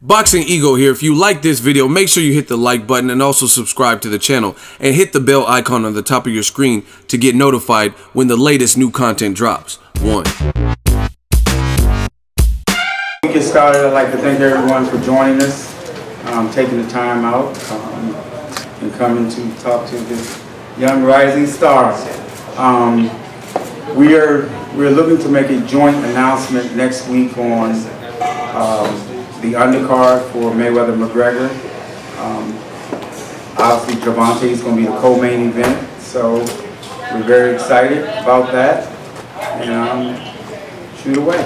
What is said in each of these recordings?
Boxingego here. If you like this video, make sure you hit the like button and also subscribe to the channel and hit the bell icon on the top of your screen to get notified when the latest new content drops. One. We get started. I'd like to thank everyone for joining us, taking the time out and coming to talk to this young rising star. We're looking to make a joint announcement next week on the undercard for Mayweather Mcgregor. Obviously, Gervonta is going to be the co-main event, so we're very excited about that. And shoot away.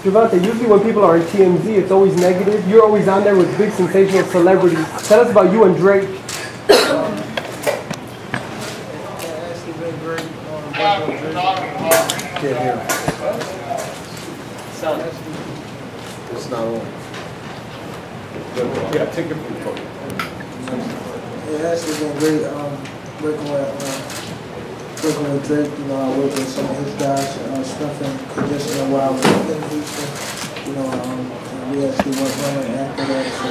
Gervonta, usually when people are in TMZ, it's always negative. You're always on there with big sensational celebrities. Tell us about you and Drake. Can't hear. It's not on. Yeah, take it from the phone. It has been great working with Drake. You know, I worked with some of his guys, strength and conditioning while I was in Houston. You know, and we actually went running after that, so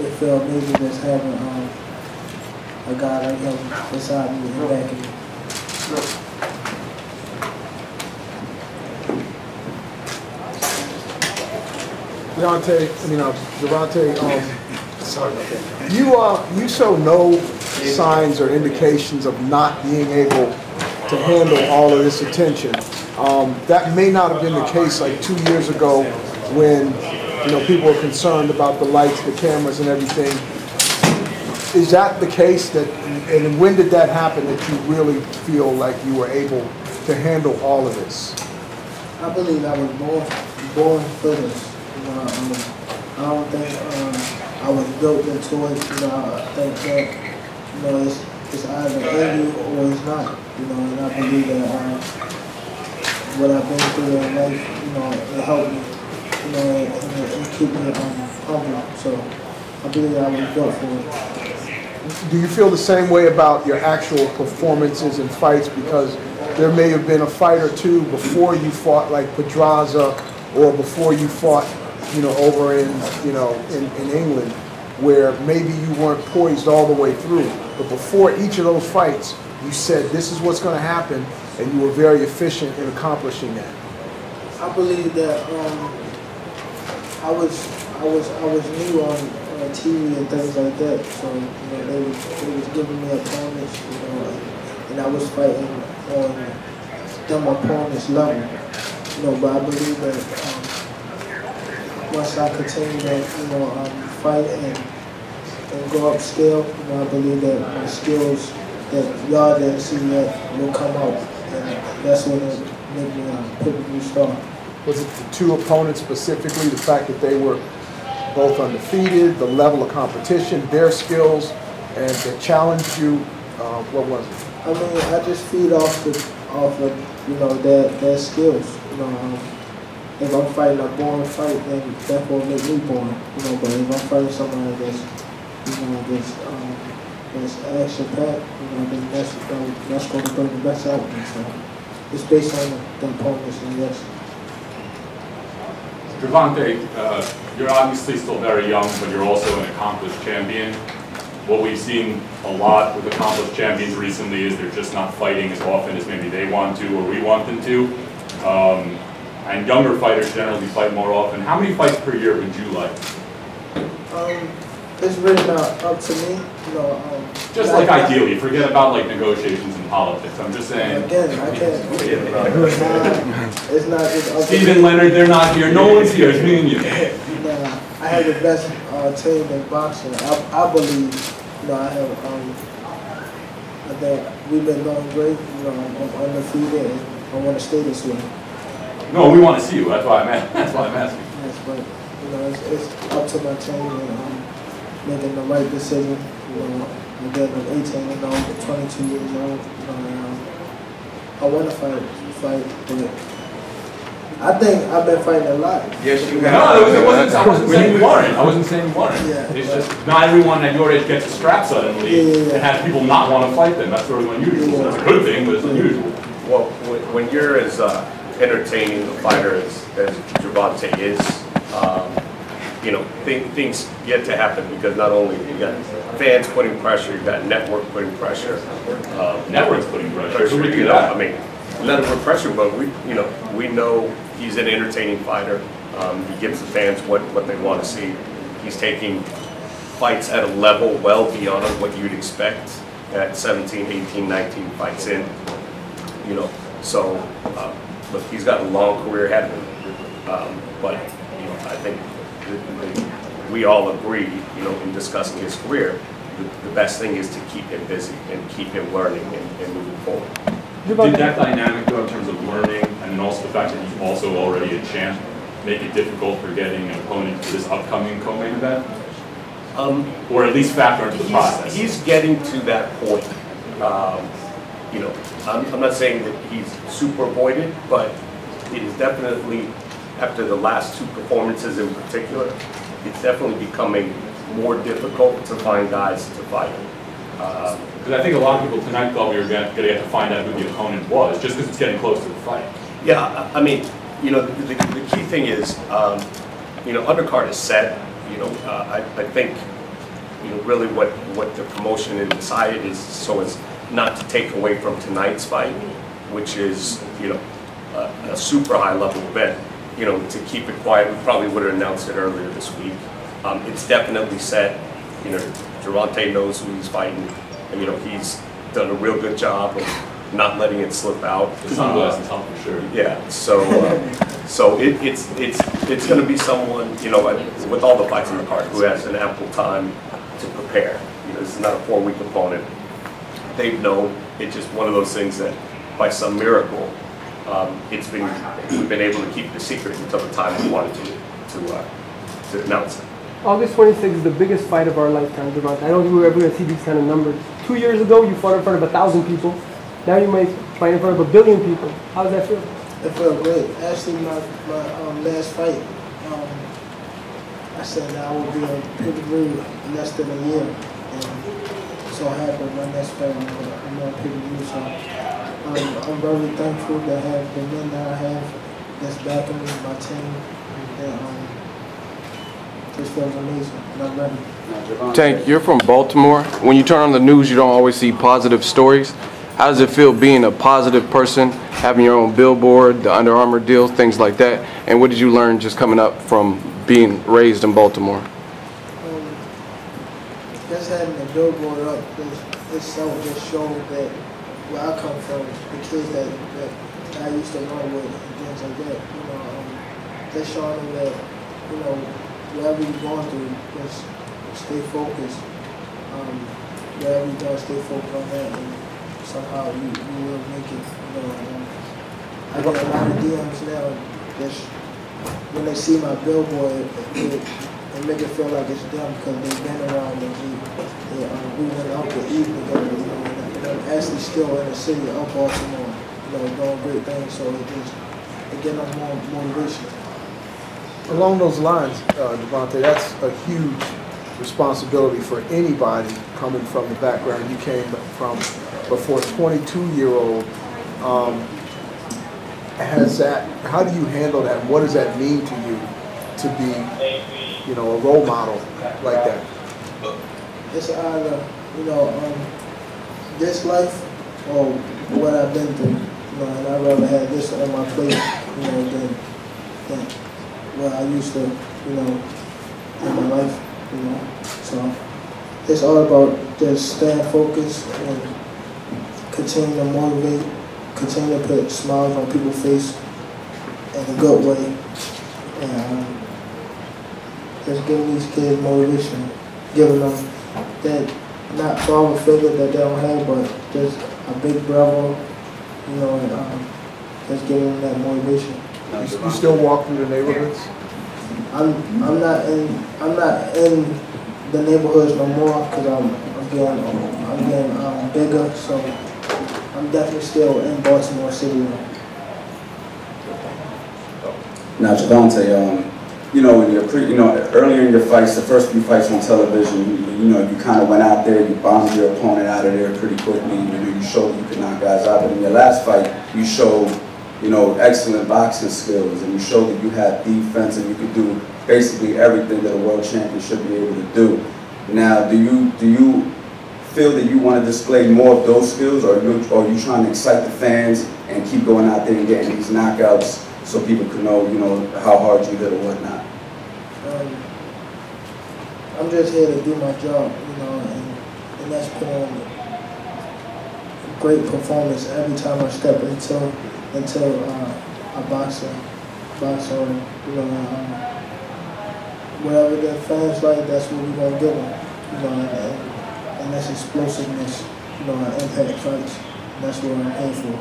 it felt amazing just having a guy like him beside me and backing me. Gervonta, sorry about that. You show no signs or indications of not being able to handle all of this attention. That may not have been the case like 2 years ago when people were concerned about the lights, the cameras, and everything. Is that the case? And when did that happen that you really feel like you were able to handle all of this? I believe I was born for this. I don't think I was built into it. I think that it's either in you or it's not. And I believe that what I've been through in life, it helped me, and keep me humble. So I believe I was built for it. Do you feel the same way about your actual performances and fights? Because there may have been a fight or two before you fought like Pedraza, or before you fought over in England, where maybe you weren't poised all the way through. But before each of those fights, you said this is what's going to happen, and you were very efficient in accomplishing that. I believe that I was new on TV and things like that, so they was giving me opponents, and I was fighting on them opponents' level, But I believe that. Once I continue to, fight and go upscale, I believe that my skills that y'all didn't see yet will come out, and that's what it made me pick a new star. Was it the two opponents specifically, the fact that they were both undefeated, the level of competition, their skills, and that challenged you? What was it? I mean, I just feed off of their skills. If I'm fighting a boring fight, then that will make me boring, But if I'm fighting somebody that's action-packed, then that's going to bring the best out of me. So it's based on the opponents, and yes. Gervonta, you're obviously still very young, but you're also an accomplished champion. What we've seen a lot with accomplished champions recently is they're just not fighting as often as maybe they want to or we want them to. And younger fighters generally fight more often. How many fights per year would you like? It's really not up to me. Just like ideally, forget about like negotiations and politics. I'm just saying. Again, I can't. It's not just up Stephen to me. Leonard, they're not here. No one's here. It's me and you. Nah, I have the best team in boxing. I believe. I think we've been doing great. I'm undefeated, and I want to stay this way. No, we want to see you. That's why I'm asking. Yes, but it's up to my team and making the right decision. Again, I'm 18 and I'm 22 years old. I want to fight, but I think I've been fighting a lot. Yes, you have. No, I wasn't saying you weren't. I wasn't saying you weren't. Yeah, it's just not everyone at your age gets a strap suddenly and has people not want to fight them. That's sort of unusual. That's a good thing, but it's unusual. Well, when you're as entertaining a fighter as Gervonta is, you know, things get to happen because not only you got fans putting pressure, you got network putting pressure. Network's putting pressure. Who would do you know, that? I mean, let him put pressure, but we know he's an entertaining fighter. He gives the fans what they want to see. He's taking fights at a level well beyond what you'd expect at 17, 18, 19 fights in. You know, so look, he's got a long career ahead of him. But you know, I think we all agree, you know, in discussing his career, the best thing is to keep him busy and keep him learning and moving forward. Did that dynamic, though, in terms of learning, and then also the fact that he's also already a champ, make it difficult for getting an opponent for this upcoming co-main event? Or at least factor into the process? He's getting to that point. You know, I'm not saying that he's super avoided, but it is definitely, after the last two performances in particular, it's definitely becoming more difficult to find guys to fight. Because I think a lot of people tonight thought we were going to get to find out who the opponent was, just because it's getting close to the fight. Yeah, I mean, you know, the key thing is, you know, undercard is set. You know, I think, you know, really what the promotion has decided is so as not to take away from tonight's fight, which is, you know, a super high level event. You know, to keep it quiet, we probably would have announced it earlier this week. It's definitely set. You know, Gervonta knows who he's fighting, and you know he's done a real good job of not letting it slip out. The sunglasses help for sure. Yeah, so it's going to be someone, you know, with all the fights in the card, who has an ample time to prepare. You know, this is not a 4-week opponent. They've known. It's just one of those things that, by some miracle, we've been able to keep the secret until the time we wanted to announce it. August 26th is the biggest fight of our lifetime, Gervonta. I don't think we're ever going to see these kind of numbers. 2 years ago, you fought in front of 1,000 people. Now you might fight in front of 1 billion people. How does that feel? It felt great. Actually, my last fight, I said that I would be on pay-per-view in less than a year. And so happened my next fight, I'm on pay-per-view. So I'm very thankful to have the men that I have that's backing me, my team. And, this feels amazing, and I'm ready. Tank, you're from Baltimore. When you turn on the news, you don't always see positive stories. How does it feel being a positive person, having your own billboard, the Under Armour deal, things like that? And what did you learn just coming up from being raised in Baltimore? Just having a billboard up itself just showed that where I come from, the kids that I used to run with, and things like that. You know, just showing them that, you know, whatever you're going through, just stay focused. Whatever you're doing, stay focused on that, and somehow you will make it. You know, I get a lot of DMs now. Just when they see my billboard, it make it feel like it's them because they've been around me. We went out to eat together. You know, and I'm actually still in the city of Baltimore. You know, doing great things. So it gives them more motivation. Along those lines, Gervonta, that's a huge responsibility for anybody coming from the background you came from before. 22-year-old, how do you handle that? And what does that mean to you to be, you know, a role model like that? It's either, you know, this life or what I've been through. You know, and I'd rather have this on my plate, you know, than what I used to, you know, in my life, you know. So it's all about just staying focused and continue to motivate, continue to put smiles on people's face in a good way, and just giving these kids motivation, giving them that not father figure that they don't have, but just a big brother, you know, and just giving them that motivation. You still walk through the neighborhoods? I'm not in the neighborhoods no more because I'm getting bigger. So I'm definitely still in Baltimore City now. Now, Gervonta, you know, earlier in your fights, the first few fights on television, you kind of went out there, you bombed your opponent out of there pretty quickly. You showed you could knock guys out. But in your last fight, you showed you know, excellent boxing skills, and you showed that you had defense and you could do basically everything that a world champion should be able to do. Now, do you feel that you want to display more of those skills, or are you trying to excite the fans and keep going out there and getting these knockouts so people can know, you know, how hard you hit or whatnot? I'm just here to do my job, you know, and that's put on a great performance every time I step into a boxing, you know. Whatever the fans like, that's what we're gonna give them, you know, and that's explosiveness, you know, and impact fights. That's what I'm here for.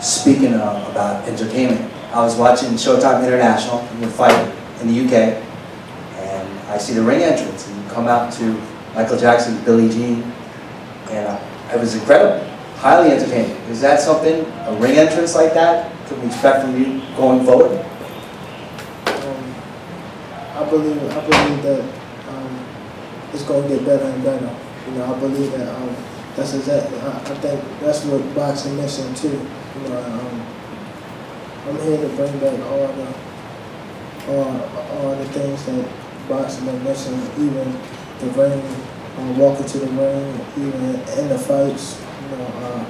Speaking about entertainment, I was watching Showtime International, your fight in the UK, and I see the ring entrance, and you come out to Michael Jackson's Billie Jean, and it was incredible, highly entertaining. Is that something, a ring entrance like that, could we expect from you going forward? I believe that it's going to get better and better. You know, I believe that that's exactly. I think that's what boxing missing too. You know, I'm here to bring back all the things that boxing is missing, even the ring, walking to the ring, even in the fights. You know,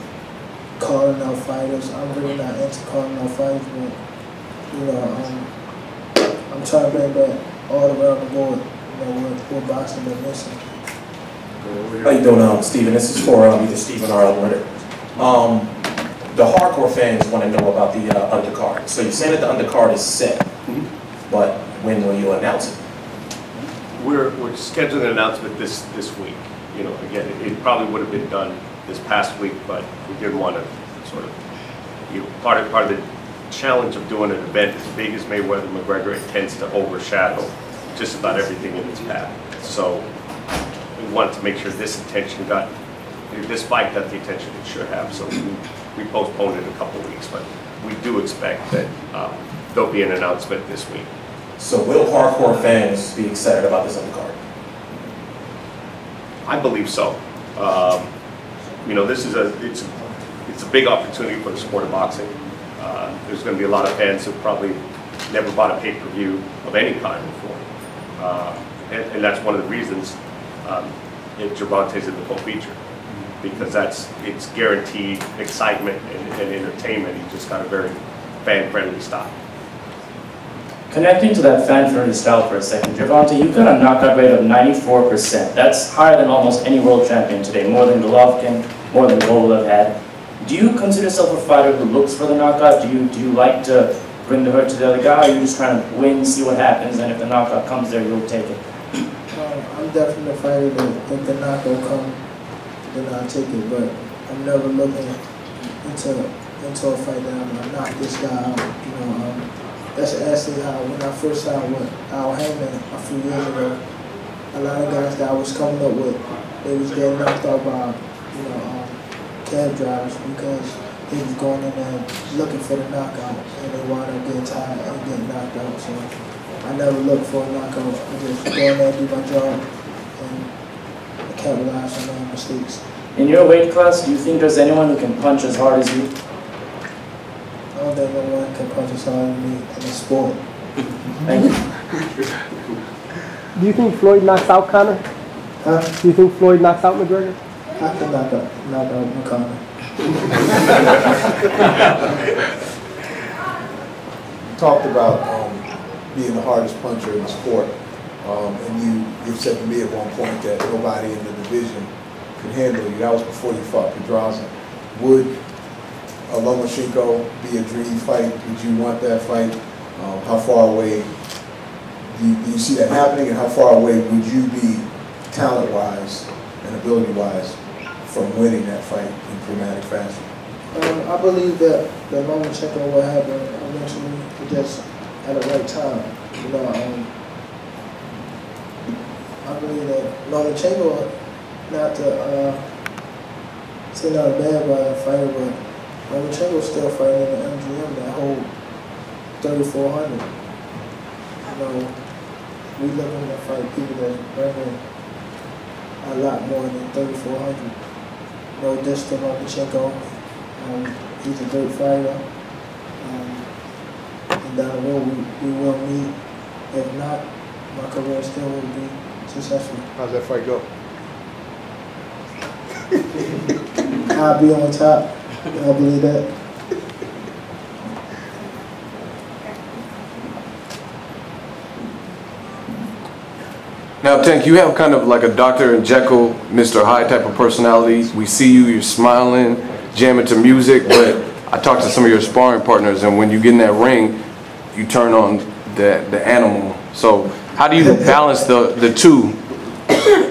calling out fighters. I'm really not into calling out fighters, but you know, I'm trying to bring back all around the board, you know, what boxing been missing. How you doing, Steven? This is for either Steven or Leonard. The hardcore fans want to know about the undercard. So you're saying that the undercard is set, but when will you announce it? We're scheduling an announcement this week. You know, again, it probably would have been done this past week, but we didn't want to sort of, you know, part of the challenge of doing an event as big as Mayweather Mcgregor, it tends to overshadow just about everything in its path. So we wanted to make sure this fight got the attention it should have. So we postponed it a couple of weeks, but we do expect that there'll be an announcement this week. So will hardcore fans be excited about this undercard? I believe so. You know, this is it's a big opportunity for the sport of boxing. There's going to be a lot of fans who probably never bought a pay-per-view of any kind before. And that's one of the reasons Gervonta's in the co-feature, because it's guaranteed excitement and entertainment. He just got a very fan-friendly style. Connecting to that fan-friendly style for a second, Gervonta, you've got a knockout rate of 94%. That's higher than almost any world champion today, more than Golovkin, more than Kovalev had. Do you consider yourself a fighter who looks for the knockout? Do you like to bring the hurt to the other guy, or are you just trying to win, see what happens, and if the knockout comes there, you'll take it? I'm definitely a fighter that if the knockout comes, then I'll take it, but I'm never looking into a fight that I'm going to knock this guy out. You know, that's actually how, when I first signed with Al Heyman a few years ago, a lot of guys that I was coming up with, they was getting knocked out by, you know, cab drivers, because he was going in there looking for the knockout, and they wound up getting tired and getting knocked out. So I never look for a knockout. I just go in there, do my job, and capitalize on my mistakes. In your weight class, do you think there's anyone who can punch as hard as you? I don't think no one can punch as hard as me in the sport. Thank you. Do you think Floyd knocks out Conor? Huh? Do you think Floyd knocks out McGregor? I can knock out Conor. You talked about being the hardest puncher in the sport, and you've said to me at one point that nobody in the division could handle you. That was before you fought Pedraza. Would a Lomachenko be a dream fight? Would you want that fight? How far away do you see that happening, and how far away would you be talent-wise and ability-wise from winning that fight in dramatic fashion? I believe that Lomachenko will happen eventually, just at the right time. You know, I believe that Lomachenko, not a bad fighter, but Lomachenko's still fighting in the MGM that hold 3,400. You know, we looking to fight people that bringing a lot more than 3,400. No diss to Lomachenko. he's a great fighter. And down the road we will meet. If not, my career still will be successful. How's that fight go? I'll be on top. I believe that. Now, Tank, you have kind of like a Dr. Jekyll, Mr. Hyde type of personality. We see you, you're smiling, jamming to music, but I talked to some of your sparring partners, and when you get in that ring, you turn on the animal. So how do you balance the two,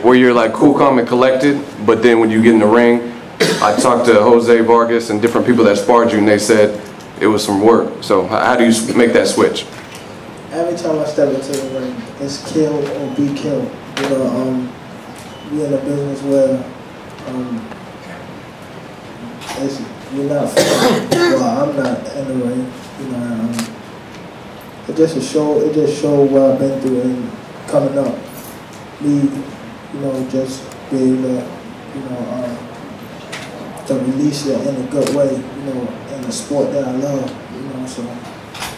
where you're like cool, calm, and collected, but then when you get in the ring, I talked to Jose Vargas and different people that sparred you, and they said it was some work. So how do you make that switch? Every time I step into the ring, it's kill or be killed. You know, we in a business where we're not fighting. Well, I'm not in the ring. You know, it just shows what I've been through and coming up. Me, you know, just be able to, you know, to release it in a good way. You know, in the sport that I love. You know, so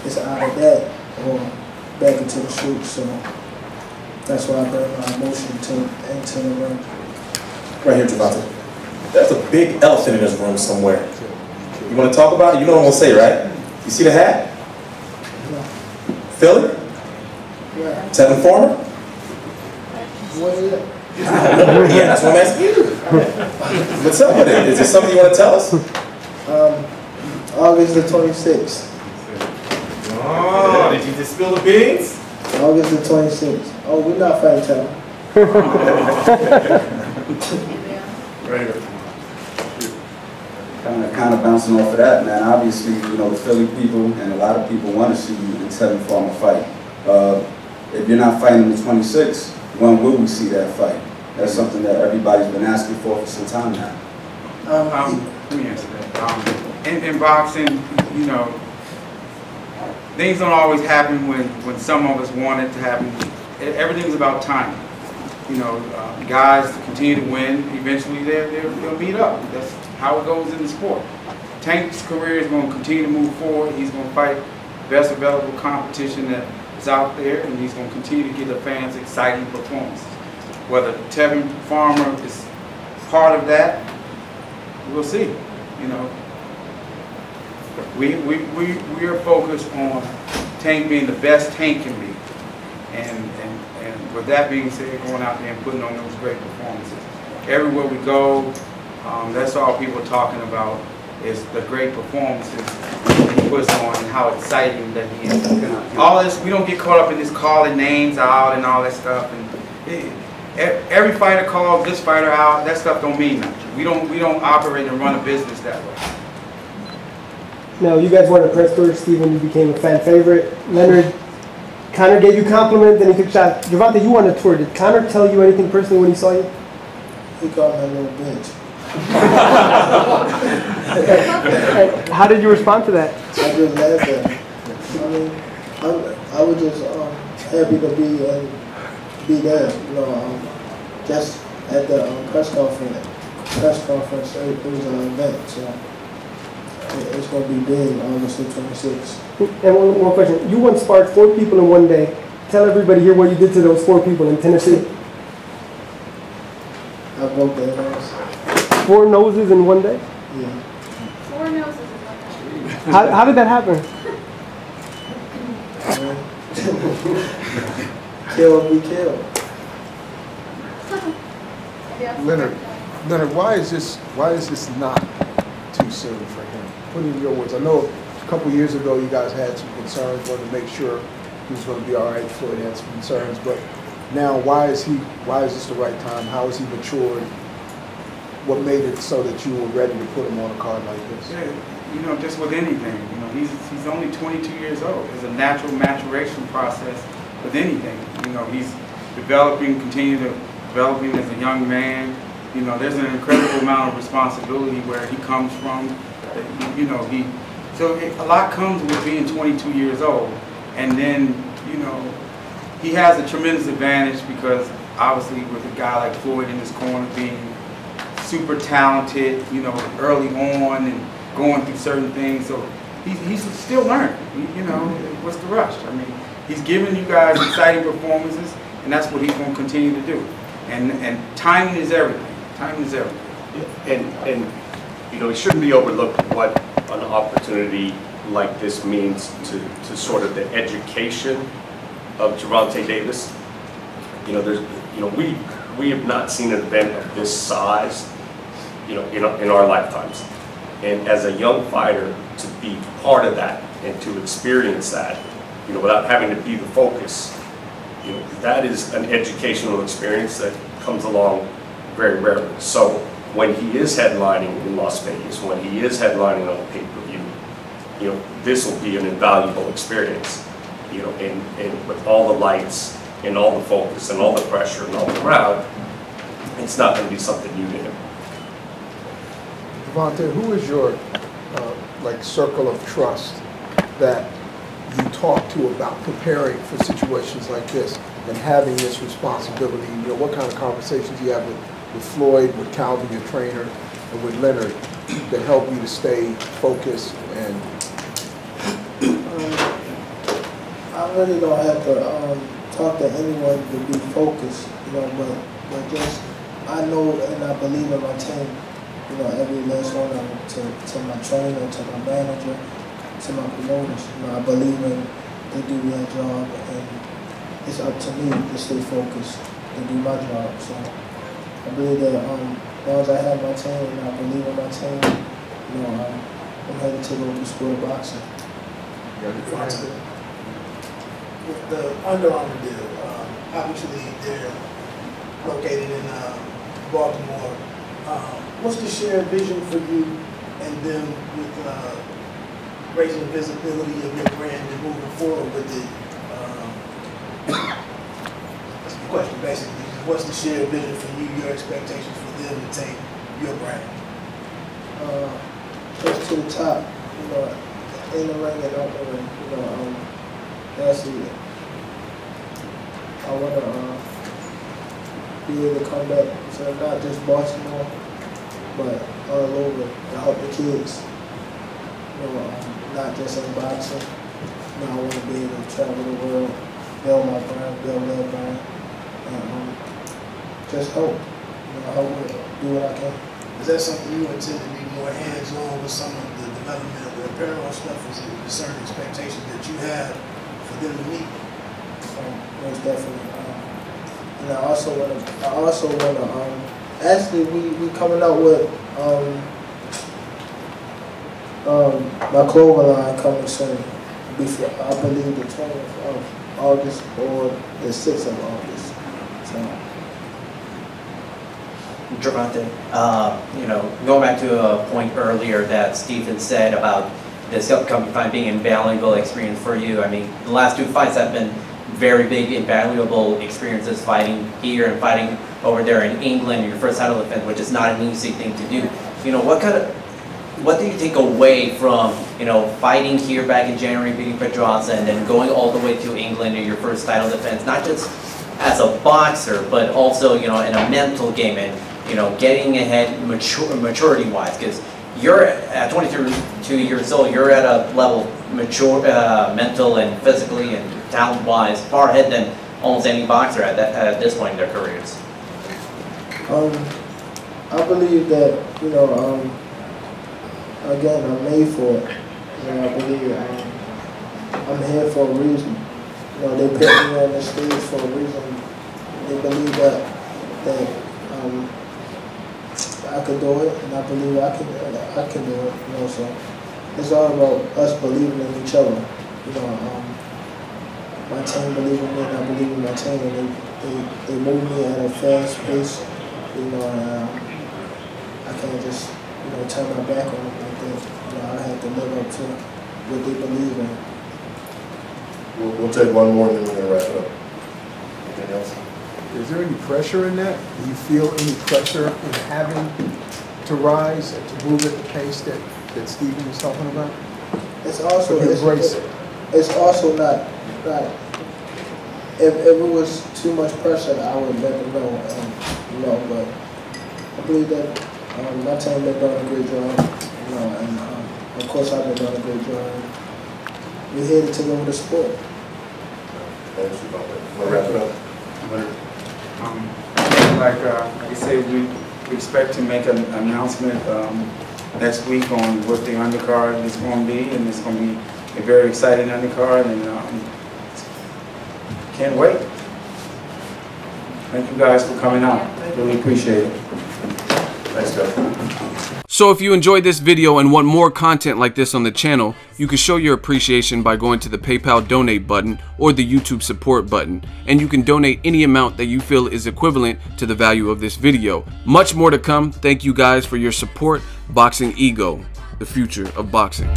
it's out of that or back into the street. So that's why I bring my emotion into the ring. Right here, Gervonta. There's a big elephant in this room somewhere. You want to talk about it? You know what I'm going to say, right? You see the hat? Yeah. Philly? Yeah. Tevin Farmer? What is it? Yeah, that's what I'm asking you. What's up with it? Is there something you want to tell us? August the 26th. Oh, did you just spill the beans? August the 26th. Oh, we're not fighting time. Right here. Kind of bouncing off of that, man. Obviously, you know, the Philly people and a lot of people want to see you in Tevin Farmer fight. If you're not fighting the 26th, when will we see that fight? That's something that everybody's been asking for some time now. Let me answer that. In boxing, you know, things don't always happen when some of us want it to happen. Everything's about timing. You know, guys continue to win. Eventually, they'll meet up. That's how it goes in the sport. Tank's career is going to continue to move forward. He's going to fight the best available competition that is out there, and he's going to continue to give the fans exciting performances. Whether Tevin Farmer is part of that, we'll see. You know, we are focused on Tank being the best Tank can be, and with that being said, going out there and putting on those great performances. Everywhere we go, that's all people are talking about is the great performances he puts on and how exciting that he is. All this, we don't get caught up in this calling names out and all that stuff. And every fighter calls this fighter out. That stuff don't mean nothing. We don't operate and run a business that way. Now, you guys won a press tour, Stephen. You became a fan favorite. Leonard, Conor gave you compliments and he took shots. Gervonta, you won a tour. Did Conor tell you anything personally when he saw you? He called me a little bitch. How did you respond to that? I just laughed at him. I mean, I was just happy to be there. You know, just at the press conference. It was an event, so it's going to be big August the 26th. And one more question. You once sparred 4 people in one day. Tell everybody here what you did to those 4 people in Tennessee. I broke their nose. 4 noses in one day? Yeah. 4 noses in one day. How did that happen? Kill or be killed. Leonard, why is this not too soon for him? Put it in your words. I know a couple years ago you guys had some concerns, wanted to make sure he was going to be all right. Floyd had some concerns, but now why is this the right time? How has he matured? What made it so that you were ready to put him on a card like this? Yeah, you know, just with anything. You know, he's only 22 years old. It's a natural maturation process with anything. You know, he's developing as a young man. You know, there's an incredible amount of responsibility where he comes from. You know, so a lot comes with being 22 years old. And then, you know, he has a tremendous advantage because obviously with a guy like Floyd in his corner being super talented, you know, early on, and going through certain things. So he's still learning. You know, what's the rush? I mean, he's giving you guys exciting performances, and that's what he's going to continue to do. And timing is everything. Timing is everything. And you know, it shouldn't be overlooked what an opportunity like this means to sort of the education of Gervonta Davis. You know, we have not seen an event of this size, you know, in our lifetimes. And as a young fighter, to be part of that and to experience that, you know, without having to be the focus, you know, that is an educational experience that comes along very rarely. So when he is headlining in Las Vegas, when he is headlining on a pay-per-view, you know, this will be an invaluable experience, you know, and with all the lights and all the focus and all the pressure and all the crowd, it's not going to be something new to him. Gervonta, who is your like circle of trust that you talk to about preparing for situations like this and having this responsibility? You know, what kind of conversations you have with Floyd, with Calvin, your trainer, and with Leonard that help you to stay focused? And I really don't have to talk to anyone to be focused, you know, but just I know and I believe in my team. You know, every last one of them, to my trainer, to my manager, to my promoters. You know, I believe in they do their job, and it's up to me to stay focused and do my job. So I believe that as long as I have my team and I believe in my team, you know, I'm headed to the sport of boxing. With the Under Armour deal, obviously they're located in Baltimore. What's the shared vision for you and them with raising the visibility of your brand and moving forward with it? That's the question, basically. What's the shared vision for you, your expectations for them to take your brand? Just to the top, you know, in the ring and out the ring, you know, that's it. I want to be able to come back to not just Baltimore, but all over to help the kids. You know, not just in boxing. You know, I want to be able to travel the world, build my brand, build their brand, and just help. You know, help do what I can. Is that something you intend to be more hands-on with some of the development of the apparel stuff? Is it a certain expectations that you have for them to meet? Most definitely. And I also want to. Actually, we coming out with my clothing line coming soon. Before I believe the 20th of August or the 6th of August. So. Gervonta, you know, going back to a point earlier that Stephen said about this upcoming fight being an invaluable experience for you. I mean, the last two fights have been very big, invaluable experiences, fighting here and fighting over there in England, your first title defense, which is not an easy thing to do. You know, what do you take away from, you know, fighting here back in January, beating Pedraza, and then going all the way to England in your first title defense, not just as a boxer, but also, you know, in a mental game and, you know, getting ahead maturity-wise, because you're at 22 years old, you're at a level mature, mental and physically and talent-wise, far ahead than almost any boxer at this point in their careers. I believe that, you know, again, I'm made for it. You know, I believe I'm here for a reason. You know, they put me on the stage for a reason. They believe that I could do it, and I believe I can do it. You know, so it's all about us believing in each other. You know, my team believes in me, and I believe in my team, and they move me at a fast pace. You know, and I can't just, you know, turn my back on them like that. You know, I have to live up to what they believe in. We'll take one more and then we're going to wrap it up. Anything else? Is there any pressure in that? Do you feel any pressure in having to rise and to move at the pace that Stephen was talking about? It's also It's also not. If it was too much pressure, I would let them know. You know, but I believe that my team been doing a great job. You know, and Of course, I've been doing a good job. We're here to take over the sport. Thanks, Gervonta. We'll wrap it up. Like I said, we expect to make an announcement next week on what the undercard is going to be, and it's going to be a very exciting undercard, and can't wait. Thank you guys for coming out. Really appreciate it. Thanks, Jeff. So if you enjoyed this video and want more content like this on the channel, you can show your appreciation by going to the PayPal donate button or the YouTube support button, and you can donate any amount that you feel is equivalent to the value of this video. Much more to come. Thank you guys for your support. Boxingego, the future of boxing.